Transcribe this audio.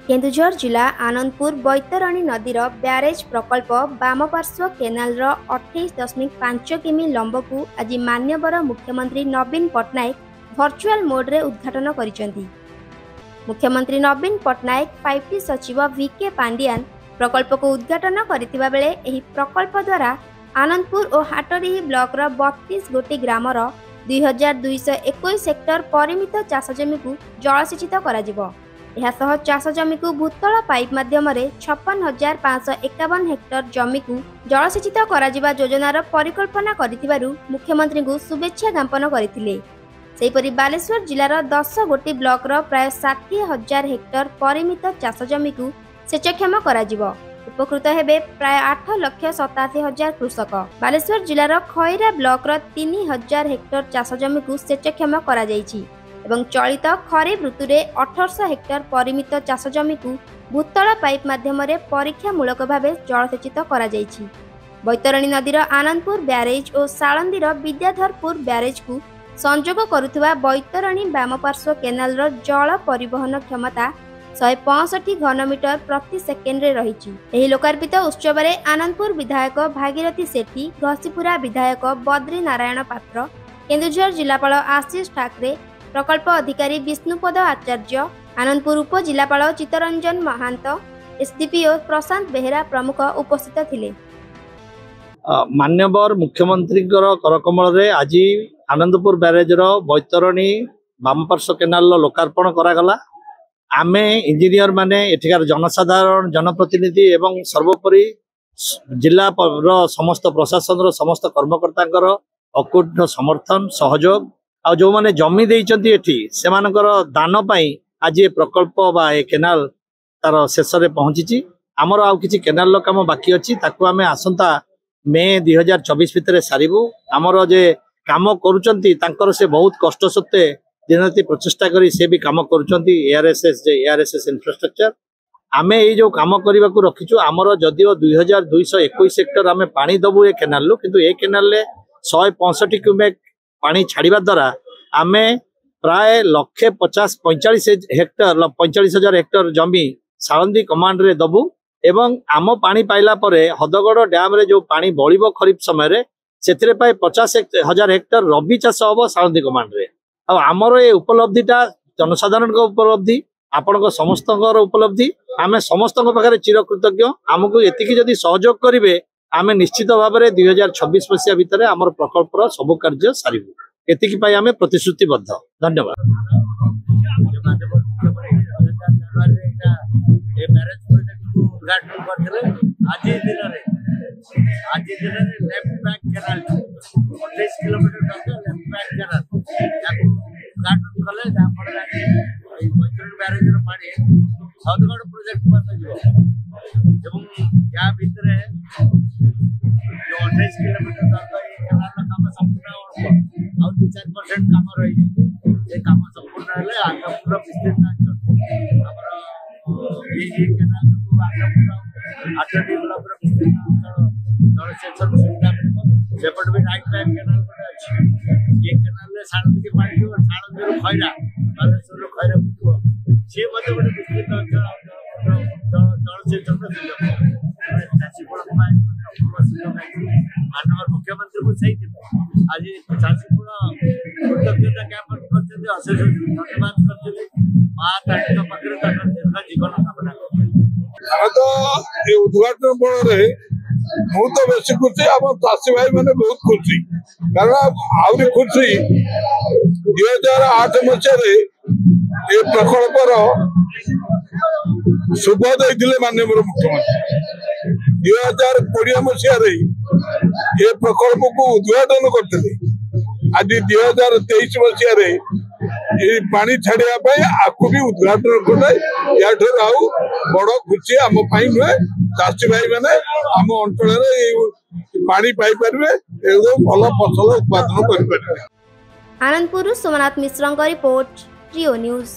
केन्दुझर जिला आनंदपुर बैतरणी नदीर ब्यारेज प्रकल्प वामपार्श्व केनाल 28.5 किमी लंब को आज मान्यवर मुख्यमंत्री नवीन पट्टनायक भर्चुआल मोड्रे उद्घाटन करिसेंती। मुख्यमंत्री नवीन पट्टनायक 5T सचिव VK पांडियान प्रकल्प को उद्घाटन करथिबा बेले एही प्रकल्प द्वारा आनंदपुर और हाटडीही ब्लॉक 32 गोटी ग्रामर 2221 हेक्टर परिमित चाष जमी को जलसेचित कराजिबो। एहासह चाष जमी को भूतल पाइप माध्यम 56,551 हेक्टर जमी को जलसेचित कराजिबा योजनार परिकल्पना करिथिबारु मुख्यमंत्री को शुभेच्छा ज्ञापन करथिले। सेहीपरि बालेश्वर जिलार 10 गोटी ब्लॉक प्राय 60,000 हेक्टर परिमित चाष जमी को सेचक्षम कराजिबो। उपकृत हेबे प्राय 8,87,000 कृषक। बालेश्वर जिलार खैरा ब्लॉक 3,000 हेक्टर चाष जमी को सेचक्षम करा जायछि एवं चलित खरीफ ऋतु रे 1800 हेक्टर परिमित चाष जमी को भूतल पाइप माध्यम परीक्षामूलक भाव जलसेचित करा जायछि। बैतरणी नदीर आनंदपुर ब्यारेज और सालंदीर विद्याधरपुर ब्यारेज को संजोग करुवा बैतरणी वामपार्श्व केनाल जल परिवहन क्षमता 165 घनमीटर प्रति सेकेंड रे रहिछि। एही लोकार्पित उत्सव रे आनंदपुर विधायक भागीरथी सेठी, घसीपुरा विधायक बद्री नारायण पात्र, केन्दुझर जिलापाल आशीष ठाकरे, प्रकल्प अधिकारी विष्णुपद आचार्य, आनंदपुर उपजिलापाल चित्तरंजन महांत, एसडीपीओ प्रशांत बेहेरा प्रमुख उपस्थित थिले। मान्यवर मुख्यमंत्री करकमल रे आज आनंदपुर ब्यारेज बैतरणी वामपार्श्व केनाल लोकार्पण करागला। आमे इंजीनियर माने एठिकार जनसाधारण जनप्रतिनिधि एवं सर्वोपरि जिला समस्त प्रशासन समस्त कर्मकर्ता अकुण्ठ समर्थन सहयोग आ जो माने जमी देइचंती एठी सेमानकर दान पाई आज ये प्रकल्प बा ए केनाल तार शेष रे पहुंची। आमर आउ किछि केनाल काम बाकी अछि ताकू आमे आसंता मे 2024 भितर सारिबु। आमर जे काम करूचंती तांकर से बहुत कष्ट सत्ते दिनराति प्रचेष्टा करी से भी काम करूचंती। एआरएसएस इंफ्रास्ट्रक्चर आमे ए जो काम करबा को रखिछु। आमर जदिओ 2221 हेक्टर आमे पानी दबु ए केनाल लो, किंतु ए केनाल ले 165 क्यूमेक पानी छाड़िबा द्वारा आमे प्राय 1,45,000 हेक्टर जमी सालंदी कमांड रे दबु एवं आम पानी पाइला परे हदगड़ डैम रे जो पानी बळिबो खरीफ समय रे सेथिरे पाए 50,000 हेक्टर रबी चाष हबो सालंदी कमांड रे। आ आमर ए उपलब्धिटा जनसाधारण उपलब्धि आपण समस्त उपलब्धि आमे समस्त पाखे चिरकृतज्ञ। आमको एतिकी जदि सहयोग करेंगे आमे निश्चित भाव में 2026 मसीहा भितर आमर प्रकल्पर सबु कार्य सारिबु। एतिकी पाई आमे प्रतिश्रुतिबद्ध। धन्यवाद। आज left bank canal 28 kilometre left bank canal उद्घाटन कले बैतरणी ब्यारेज पानी हदगड़ प्रोजेक्ट या भितर जो 28 किलोमीटर केनाल काम संपूर्ण आ 2-4% काम रही काम संपूर्ण हेले आनंदपुर विस्तीर्ण केनाल आठटी ब्लॉक विस्तीर्ण जलसेचन सुविधा मिल सेपट भी नाइट टाइम केनाल अच्छी ये केनाल सालंदी पानी सालंदी खैरा बालेश्वर खैरा सी गोटे विस्तीर्ण जलसेचन चाषी मानव मुख्यमंत्री को सही आज चाषी कृतज्ञता ज्ञापन करशेष धन्यवाद कर दीर्घ जीवन कामना तो ये उद्घाटन फल मु तो बेसी खुशी आम चाषी भाई मैंने बहुत खुशी कारण आहरी खुशी 2008 मसीह ये प्रकल्पर शुभ देते माननीय मुख्यमंत्री 2020 मसीह ये प्रकल्प को उद्घाटन करते आज 2023 मसीह ये पानी छाड़िया आपको भी उद्घाटन कले या आउ बड़ खुशी आम नुहे चाषी भाई मैंने आम अंचल पानी पाई पारे एकदम भल फसल उत्पादन कर। आनंदपुर सोमनाथ मिश्र रिपोर्ट, प्रियो न्यूज।